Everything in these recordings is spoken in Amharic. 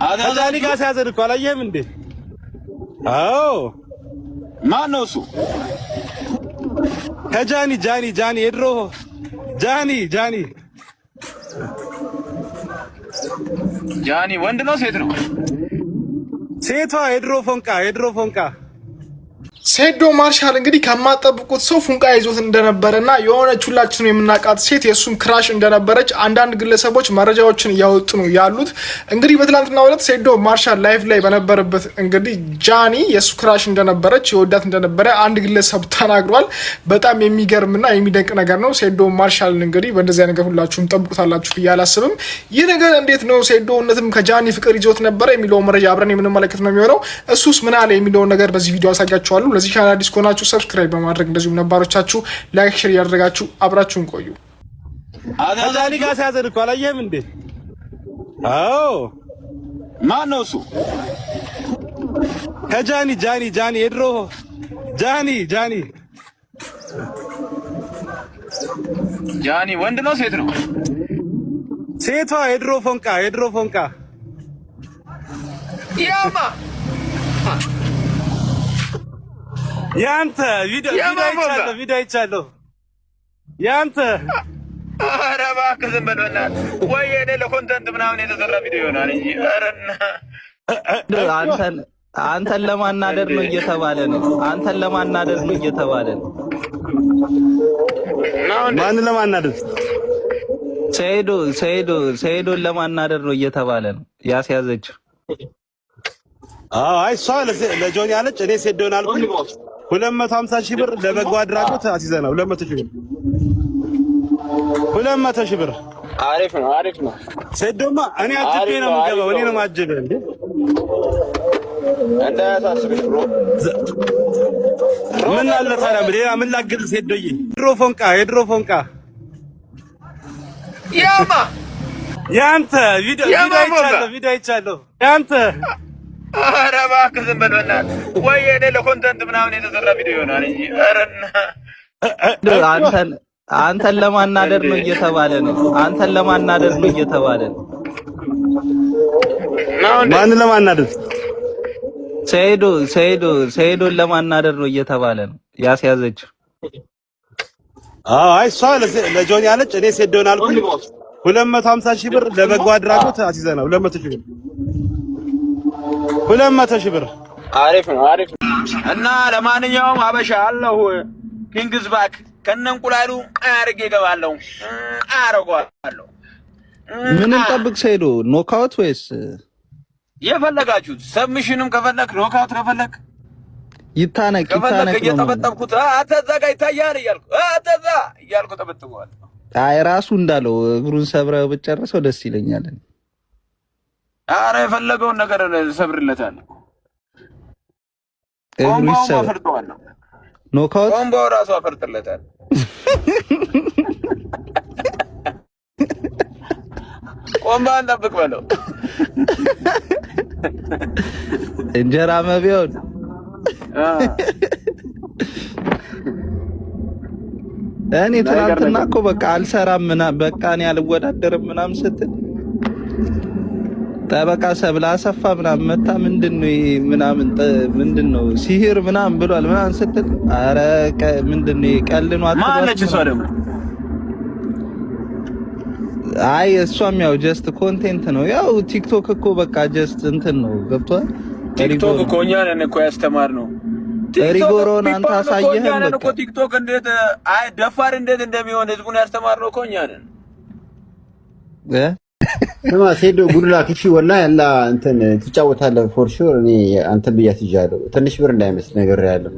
ከጃኒ ጋር ሲያዘን እኮ አላየህም እንዴ? አዎ ማን ነው እሱ? ከጃኒ ጃኒ የድሮ ጃኒ ወንድ ነው ሴት ነው? ሴቷ የድሮ ፎንቃ ሴዶ ማርሻል እንግዲህ ከማጠብቁት ሰው ፉንቃ ይዞት እንደነበረና የሆነች ሁላችንም የምናውቃት ሴት የሱም ክራሽ እንደነበረች አንዳንድ ግለሰቦች መረጃዎችን እያወጡ ነው ያሉት። እንግዲህ በትላንትናው ዕለት ሴዶ ማርሻል ላይቭ ላይ በነበረበት እንግዲህ ጃኒ የሱ ክራሽ እንደነበረች የወዳት እንደነበረ አንድ ግለሰብ ተናግሯል። በጣም የሚገርምና የሚደንቅ ነገር ነው። ሴዶ ማርሻል እንግዲህ በእንደዚህ ነገር ሁላችሁም ጠብቁታላችሁ ብዬ አላስብም። ይህ ነገር እንዴት ነው ሴዶ እውነትም ከጃኒ ፍቅር ይዞት ነበረ የሚለው መረጃ አብረን የምንመለከት ነው የሚሆነው። እሱስ ምን አለ የሚለውን ነገር በዚህ ቪዲዮ አሳያችኋለሁ። ለዚህ ቻናል አዲስ ከሆናችሁ ሰብስክራይብ በማድረግ እንደዚሁም ነባሮቻችሁ ላይክ ሼር ያደረጋችሁ አብራችሁን ቆዩ። ከጃኒ ጋር ሲያዘን እኮ አላየህም እንዴ? አዎ ማን ነው እሱ? ከጃኒ የድሮ ጃኒ ወንድ ነው ሴት ነው? ሴቷ የድሮ ፎንቃ ያማ ያንተ ቪዲዮ አይቻለሁ። ያንተ ኧረ እባክህ ዝም በል በእናትህ። ወይ እኔ ለኮንተንት ምናምን የተሰራ ቪዲዮ ይሆናል እንጂ አንተን ለማናደድ ነው እየተባለ ነው። ማንን ለማናደድ? ሰይዶን ለማናደድ ነው እየተባለ ነው ያስያዘችው። አይ እሷ ለጆኒ አለች። እኔ ሴዶን አልኩኝ። 250 ሺህ ብር ለበጎ አድራጎት አስይዘናል። 200 ሺህ ብር። አሪፍ ነው። ሴዶማ እኔ አጅቤ ነው የምገባው። እኔ ነው ማጅበ እንዴ እንዳያሳስብሽ ብሎ ምን አለ ታዲያ ሌላ ምን ላግዝ? ሴዶዬ የድሮ ፎንቃ ያማ ያንተ ቪዲዮ አይቻለሁ። ያንተ ኧረ እባክህ ዝም በል በእናትህ። ወይ እኔ ለኮንተንት ምናምን የተሰራ ቪዲዮ ይሆናል እንጂ አንተን ለማናደድ ነው እየተባለ ነው። ማንን ለማናደድ? ሰይዶን ለማናደድ ነው እየተባለ ነው ያስያዘችው። አይ እሷ ለጆኒ አለች። እኔ ሴዶን አልኩኝ። 250 ሺህ ብር ለበጎ አድራጎት አስይዘናል። 200 ሺህ ብር። አሪፍ ነው። እና ለማንኛውም አበሻ አለሁ ኪንግስ ባክ ከነ እንቁላሉ አርጌ እገባለሁ አረጋለሁ። ምን እንጠብቅ? ሰይዶ ኖካውት ወይስ የፈለጋችሁት? ሰብሚሽንም ከፈለክ ኖካውት ከፈለክ ይታነቅ እየጠበጠብኩት አተዛ ጋር ይታያል እያልኩ ጠበጥበዋለሁ። አይ ራሱ እንዳለው እግሩን ሰብረው ብጨርሰው ደስ ይለኛል። አረ የፈለገውን ነገር ሰብርለታለሁ። ኮምባው አፈርጠዋለሁ። ኖካውት ኮምባው ራሱ አፈርጥለታል። ኮምባውን ጠብቅ በለው። እንጀራ መቢያውን እኔ ትናንትና እኮ በቃ አልሰራም በቃ እኔ አልወዳደርም ምናምን ስትል ጠበቃ ሰብለ አሰፋ ምናምን መታ ምንድነው ሲሂር ምናምን ብሏል ምናምን ስትል አረ ምንድነው ቀልኗ ማለች እሷ ደግሞ አይ እሷም ያው ጀስት ኮንቴንት ነው። ያው ቲክቶክ እኮ በቃ ጀስት እንትን ነው ገብቷል። ቲክቶክ እኮ እኛ ነን እኮ ያስተማርነው። ሪጎሮን አንተ አሳየህም እኮ ቲክቶክ እንዴት አይ ደፋር እንዴት እንደሚሆን ህዝቡን ያስተማርነው እኮ እኛ ነን። ስማ ሴዶ ጉድላክ እሺ፣ ወላሂ ያላ እንትን ትጫወታለህ ፎር ሹር። እኔ አንተን ብያት ይዣለሁ። ትንሽ ብር እንዳይመስል ነገር ያለው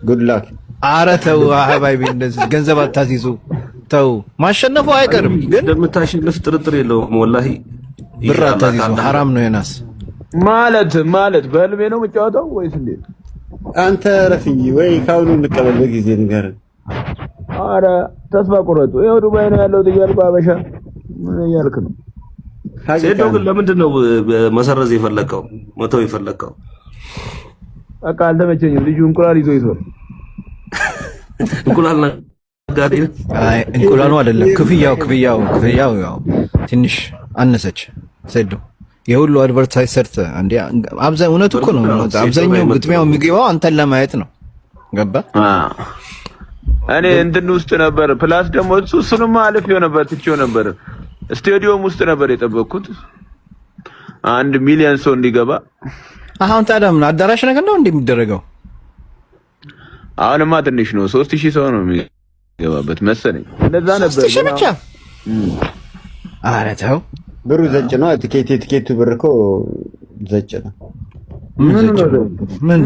ጉድላክ። ኧረ ተው አህባይቢ፣ እንደዚህ ገንዘብ አታስይዙ። ተው ማሸነፉ አይቀርም ግን እንደምታሸንፍ ጥርጥር የለውም። ወላሂ ብር አታስይዙ፣ ሐራም ነው። የናስ ማለት በህልሜ ነው የምጫወተው ወይስ እንዴት? አንተ ረፍይ ወይ ካሁኑ እንቀበል በጊዜ ነገር። ኧረ ተስፋ ቁረጡ። ይኸው ዱባይ ነው ያለሁት እያልኩ አበሻ ምን እያልክ ነው? ሴዶ ግን ለምንድን ነው መሰረዝ የፈለከው መተው የፈለከው? በቃ አልተመቸኝም። ልጁ እንቁላል ይዞ ይዞር እንቁላል ነጋዴ። አይ እንቁላሉ አይደለም ክፍያው ያው ትንሽ አነሰች። ሴዶ የሁሉ አድቨርታይዝ ሰርተ እንዴ እውነቱ እኮ ነው። አብዛኛው ግጥሚያው የሚገባው አንተን ለማየት ነው። ገባ? እኔ እንትን ውስጥ ነበር ፕላስ ደግሞ እሱንም አልፌው ነበር ትቼው ነበር። ስቴዲየም ውስጥ ነበር የጠበቅኩት 1 ሚሊዮን ሰው እንዲገባ። አሁን ታዲያ ምን አዳራሽ ነገር ነው እንደሚደረገው? አሁንማ ትንሽ ነው 3000 ሰው ነው የሚገባበት መሰለኝ። እንደዛ ነበር 3000 ብቻ። ኧረ ተው ብሩ ዘጭ ነው። ቲኬቱ ብር እኮ ዘጭ ነው። ምን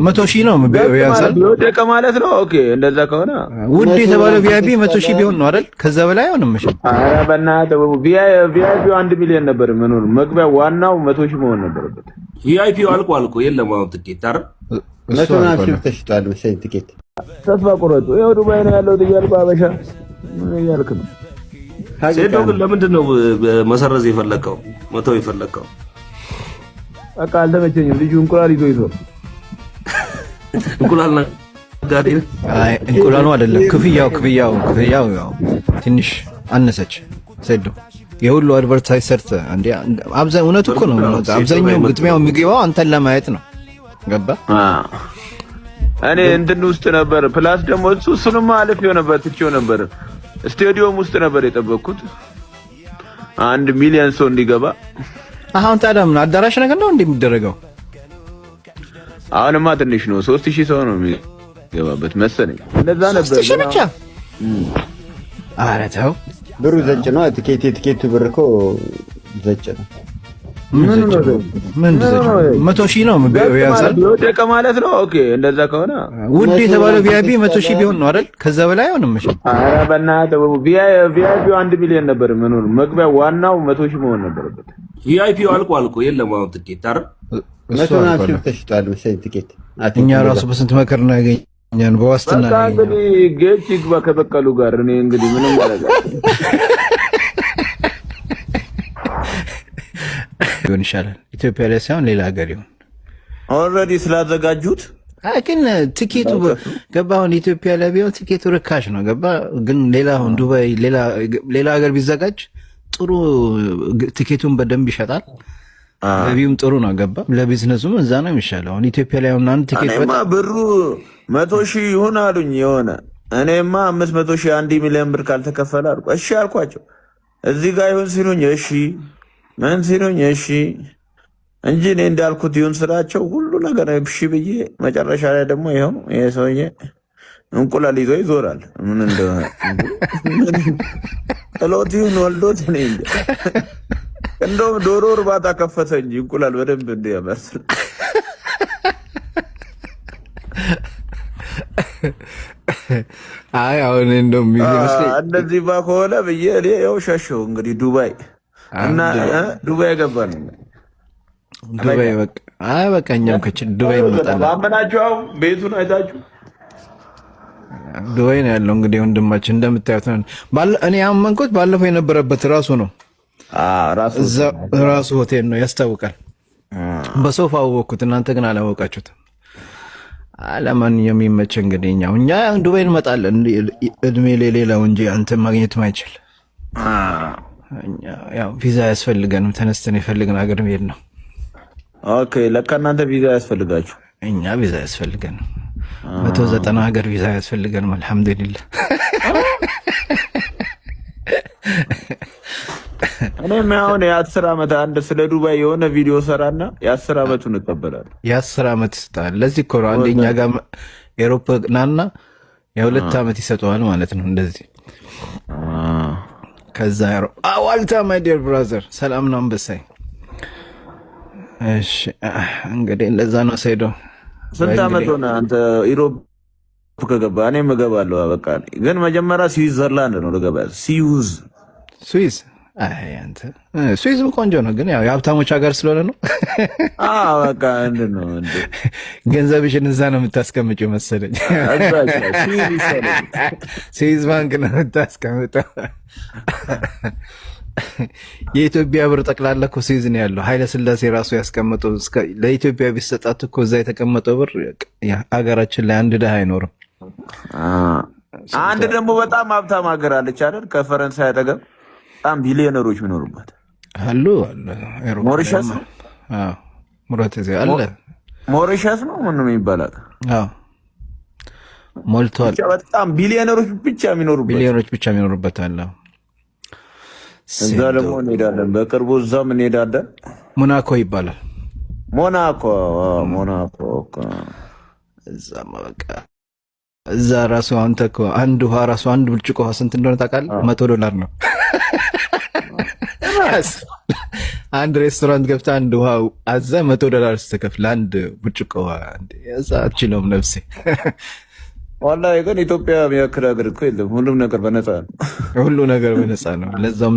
100,000 ነው ቢያንሳል ወደቀ ማለት ነው። ኦኬ እንደዛ ከሆነ ውድ የተባለው ቪአይፒ 100,000 ቢሆን ነው አይደል? ከዛ በላይ አይሆንም። እሺ ኧረ በእናትህ ቪአይፒ 1 ሚሊዮን ነበር መኖር መግቢያ ዋናው 100,000 መሆን ነበረበት። ቪአይፒው አልቆ የለም አሁን ትኬት አይደል? መቶናችሁ ተሽጧል መሰለኝ ቲኬት። ተስፋ ቁረጡ። ይኸው ዱባይ ነው ያለው እያልኩ አበሻ ምን እያልክ ነው? ሴዶ ግን ለምንድን ነው መሰረዝ የፈለከው መተው የፈለከው? በቃ አልተመቸኝም። ልጁ እንቁላል ይዞ እንቁላል ነጋዴ። አይ እንቁላሉ አይደለም ክፍያው ያው ትንሽ አነሰች። ሴዶ የሁሉ አድቨርታይዝ ሰርተ እንዴ እውነቱ እኮ ነው። አብዛኛው ግጥሚያው የሚገባው አንተን ለማየት ነው። ገባ? እኔ እንትን ውስጥ ነበር ፕላስ ደግሞ እሱንም አልፌው ነበር ትቼው ነበር። ስቴዲየም ውስጥ ነበር የጠበቅኩት 1 ሚሊዮን ሰው እንዲገባ። አሁን ታዲያ ምን አዳራሽ ነገር ነው እንደሚደረገው? አሁንማ ትንሽ ነው 3000 ሰው ነው የሚገባበት መሰለኝ። እንደዛ ነበር 3000 ብቻ። ኧረ ተው ብሩ ዘጭ ነው። ቲኬቱ ብር እኮ ዘጭ ነው። ምን 100,000 ነው ቢያንሳል ወደቀ ማለት ነው። ኦኬ እንደዛ ከሆነ ውድ የተባለው ቪአይፒ 100,000 ቢሆን ነው አይደል? ከዛ በላይ አይሆንም። እሺ ኧረ በእናትህ ቪአይፒ 1 ሚሊዮን ነበር መኖር መግቢያ ዋናው 100,000 መሆን ነበረበት። ቪአይፒው አልቆ የለም አሁን ትኬት አይደል? መቶናችሁ ተሽጧል መሰለኝ ቲኬት። እኛ ራሱ በስንት መከር ነው ያገኘን በዋስትና ነው። እንግዲህ ጌች ይግባ ከበቀሉ ጋር እኔ እንግዲህ ምንም አላውቅም። ይሁን ይሻላል። ኢትዮጵያ ላይ ሳይሆን ሌላ ሀገር ይሁን። ኦልሬዲ ስላዘጋጁት ግን ቲኬቱ ገባ። አሁን ኢትዮጵያ ላይ ቢሆን ቲኬቱ ርካሽ ነው። ገባ። ግን ሌላ አሁን ዱባይ ሌላ ሀገር ቢዘጋጅ ጥሩ ቲኬቱን በደንብ ይሸጣል። ገቢውም ጥሩ ነው። ገባ። ለቢዝነሱም እዛ ነው የሚሻለው። አሁን ኢትዮጵያ ላይ አሁን አንድ ቲኬት ብሩ 100,000 ይሁን አሉኝ የሆነ እኔማ 500,000 1 ሚሊዮን ብር ካልተከፈለ አልኩ። እሺ አልኳቸው። እዚህ ጋር ይሁን ሲሉኝ እሺ ምን ሲሉኝ እሺ እንጂ እኔ እንዳልኩት ይሁን ስራቸው ሁሉ ነገር እሺ ብዬ መጨረሻ ላይ ደግሞ ይሄው ይሄ ሰውዬ እንቁላል ይዞ ይዞራል። ምን እንደሆነ ጥሎት ይሁን ወልዶት እኔ እንደውም ዶሮ እርባታ ከፈተ እንጂ እንቁላል በደንብ እንዲያመርት። አይ አሁን እንደውም ይመስለኝ እንደዚህ ከሆነ ብዬ እኔ ያው ሸሸው እንግዲህ ዱባይ እና ዱባይ ገባን። ዱባይ በቃ አይ በቃ እኛም ዱባይ እንመጣለን። ባመናችሁ ቤቱን አይታችሁ ዱባይ ነው ያለው። እንግዲህ ወንድማችን እንደምታዩት እኔ ያመንኩት ባለፈው የነበረበት ራሱ ነው። ራሱ ሆቴል ነው ያስታውቃል። በሶፋ አወቅኩት፣ እናንተ ግን አላወቃችሁትም። ለማንኛውም የሚመች እንግዲህ እኛ ዱባይ እንመጣለን። እድሜ ለሌላው እንጂ አንተ ማግኘት ማይችል ያው ቪዛ ያስፈልገንም ተነስተን የፈልግን ሀገር መሄድ ነው። ኦኬ ለካ እናንተ ቪዛ ያስፈልጋችሁ። እኛ ቪዛ ያስፈልገን 190 ሀገር ቪዛ ያስፈልገንም። አልሐምዱሊላህ። እኔም አሁን የ10 ዓመት አንድ ስለ ዱባይ የሆነ ቪዲዮ ሰራና የ10 ዓመቱን እቀበላለሁ። የ10 ዓመት ይሰጣል። ለዚህ እኮ ነው አንደኛ ጋር ኤሮፕ ናና የ2 ዓመት ይሰጠዋል ማለት ነው እንደዚህ። ከዛ ዋልታ ማይ ዲር ብራዘር ሰላም ነው አንበሳይ። እሺ እንግዲህ እንደዛ ነው ሰይዶ። ስንት ዓመት ሆነ አንተ ኢሮፕ ከገባ? እኔም እገባለሁ። በቃ ግን መጀመሪያ ስዊዘርላንድ ነው ልገባ። ስዊዝ አይ አንተ ስዊዝም ቆንጆ ነው፣ ግን ያው የሀብታሞች ሀገር ስለሆነ ነው። በቃ እንዴት ነው እንዴ ገንዘብሽን እዛ ነው የምታስቀምጪው መሰለኝ። ስዊዝ ባንክ ነው የምታስቀምጠው። የኢትዮጵያ ብር ጠቅላላ እኮ ስዊዝ ነው ያለው። ኃይለ ሥላሴ ራሱ ያስቀመጠው ለኢትዮጵያ ቢሰጣት እኮ እዛ የተቀመጠው ብር ሀገራችን ላይ አንድ ድሃ አይኖርም። አንድ ደግሞ በጣም ሀብታም ሀገር አለች አይደል? ከፈረንሳይ አጠገብ በጣም ቢሊዮነሮች የሚኖሩባት አሉ ሞሪሸስ ነው። አዎ ሙራቴዝ አለ። ሞሪሸስ ነው ምን ይባላል? አዎ ሞልቷል። በጣም ቢሊዮነሮች ብቻ የሚኖሩበት አለ። እዛ ደግሞ እንሄዳለን በቅርቡ፣ እዛም እንሄዳለን። ሞናኮ ይባላል። ሞናኮ እዛማ በቃ እዛ ራሱ አንተ እኮ አንድ ውሃ ራሱ አንድ ብርጭቆ ውሃ ስንት እንደሆነ ታውቃለህ? $100 ነው። አንድ ሬስቶራንት ገብተህ አንድ ውሃ አዛ $100 ስትከፍል አንድ ብርጭቆ ውሃ እዛ አትችለውም ነፍሴ። ዋላሂ ግን ኢትዮጵያ የሚያክል ሀገር እኮ የለም። ሁሉም ነገር በነፃ ነው። ሁሉ ነገር በነፃ ነው። ለዛም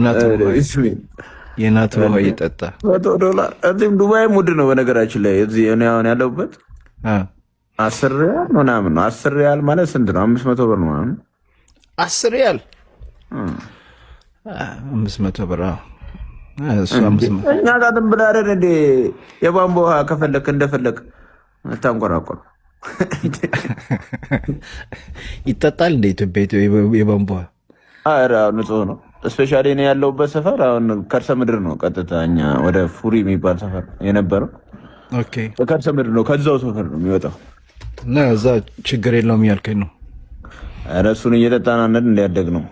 የናቶ ውሃ እየጠጣ $100። እዚህም ዱባይም ውድ ነው በነገራችን ላይ። እዚህ እኔ አሁን ያለሁበት 10 ሪያል ምናምን ነው። 10 ሪያል ማለት ስንት ነው? 500 ብር ነው ማለት 10 ሪያል 500 ብር። እሱ 500 እኛ ጋር ዝም ብለህ አይደል እንደ የቧንቧ ውሃ ከፈለክ እንደፈለክ ታንቆራቆር ይጠጣል እንደ ኢትዮጵያ የቧንቧ ውሃ? ኧረ ንጹህ ነው። ስፔሻሊ እኔ ያለሁበት ሰፈር አሁን ከርሰ ምድር ነው። ቀጥታ እኛ ወደ ፉሪ የሚባል ሰፈር የነበረው ከርሰ ምድር ነው። ከዛው ሰፈር ነው የሚወጣው እና እዛ ችግር የለውም እያልከኝ ነው? ኧረ እሱን እየጠጣን አንድ እንዲያደግ ነው።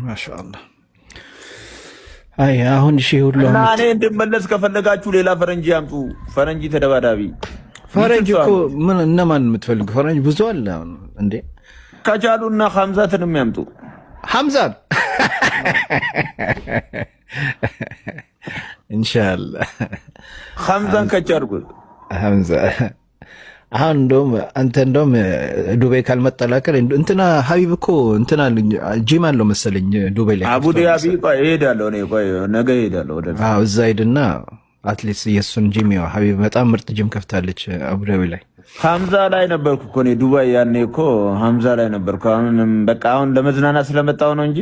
ማሻአላህ። አይ አሁን እሺ ሁሉ እና እኔ እንድመለስ ከፈለጋችሁ ሌላ ፈረንጅ ያምጡ። ፈረንጅ ተደባዳቢ ፈረንጅ እኮ ምን እነማን የምትፈልጉ ፈረንጅ ብዙ አለ እንዴ። ከቻሉና ሐምዛትንም ያምጡ። ሐምዛን ኢንሻአላህ ሐምዛን ከቻርጉ ሐምዛ አሁን እንደውም ዱባይ ካልመጣላከል እንትና ሀቢብ እኮ እንትና ጂም አለው መሰለኝ ዱባይ ላይ አቡ ዳቢ እሄዳለሁ። እኔ ነገ እሄዳለሁ ወደ እዛ ሄድና አትሊስት የሱን ጂም ያው ሀቢብ በጣም ምርጥ ጂም ከፍታለች አቡ ዳቢ ላይ። ሐምዛ ላይ ነበርኩ እኮ እኔ ዱባይ ያኔ እኮ ሐምዛ ላይ ነበርኩ። አሁንም በቃ አሁን ለመዝናናት ስለመጣሁ ነው እንጂ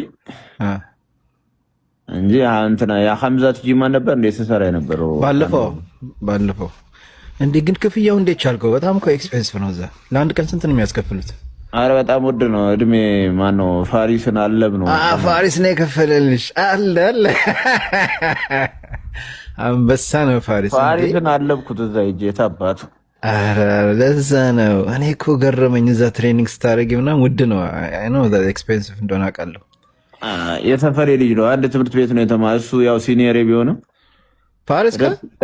እንትና ያ ሐምዛት ጂም ነበር እንደ ሰሰራ የነበረው ባለፈው እንዴ። ግን ክፍያው እንዴት ቻልከው? በጣም እኮ ኤክስፔንሲቭ ነው እዛ። ለአንድ ቀን ስንት ነው የሚያስከፍሉት? አረ በጣም ውድ ነው። እድሜ ማነው ፋሪስን አለብ ነው። ፋሪስ ነው የከፈለልሽ? አለ አንበሳ ነው ፋሪስን አለብኩት እዛ ሂጅ የታባቱ። አረ ለዛ ነው እኔ እኮ ገረመኝ። እዛ ትሬኒንግ ስታደርጊ ምናምን ውድ ነው። አይ ኖ ዛት ኤክስፔንሲቭ እንደሆነ አውቃለሁ። የሰፈሬ ልጅ ነው። አንድ ትምህርት ቤት ነው የተማረው። እሱ ያው ሲኒየር ቢሆንም ፋሪስ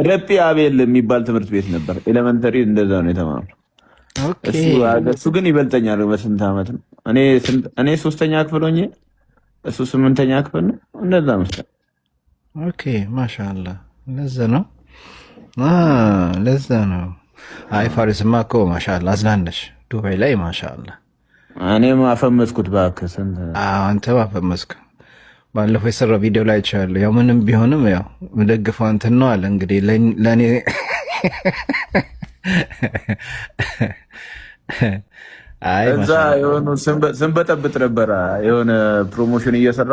ረጲ አቤል የሚባል ትምህርት ቤት ነበር። ኤሌመንተሪ እንደዛ ነው የተማረው። እሱ ግን ይበልጠኛል በስንት ዓመት ነው። እኔ 3ኛ ክፍል ሆኜ እሱ 8ኛ ክፍል ነው። እንደዛ መሰለኝ። ኦኬ ማሻአላህ። ለዛ ነው። አይ ፋሪስማ እኮ ማሻአላህ አዝናነሽ ዱባይ ላይ ማሻአላህ። እኔም አፈመስኩት እባክህ። ስንት አንተም አፈመስክ። ባለፈው የሰራው ቪዲዮ ላይ አይቻለሁ። ያው ምንም ቢሆንም ያው መደግፈው እንትን ነው አለ እንግዲህ ለኔ አይ እዛ የሆነ ስንበጠብጥ ነበረ የሆነ ፕሮሞሽን እየሰራ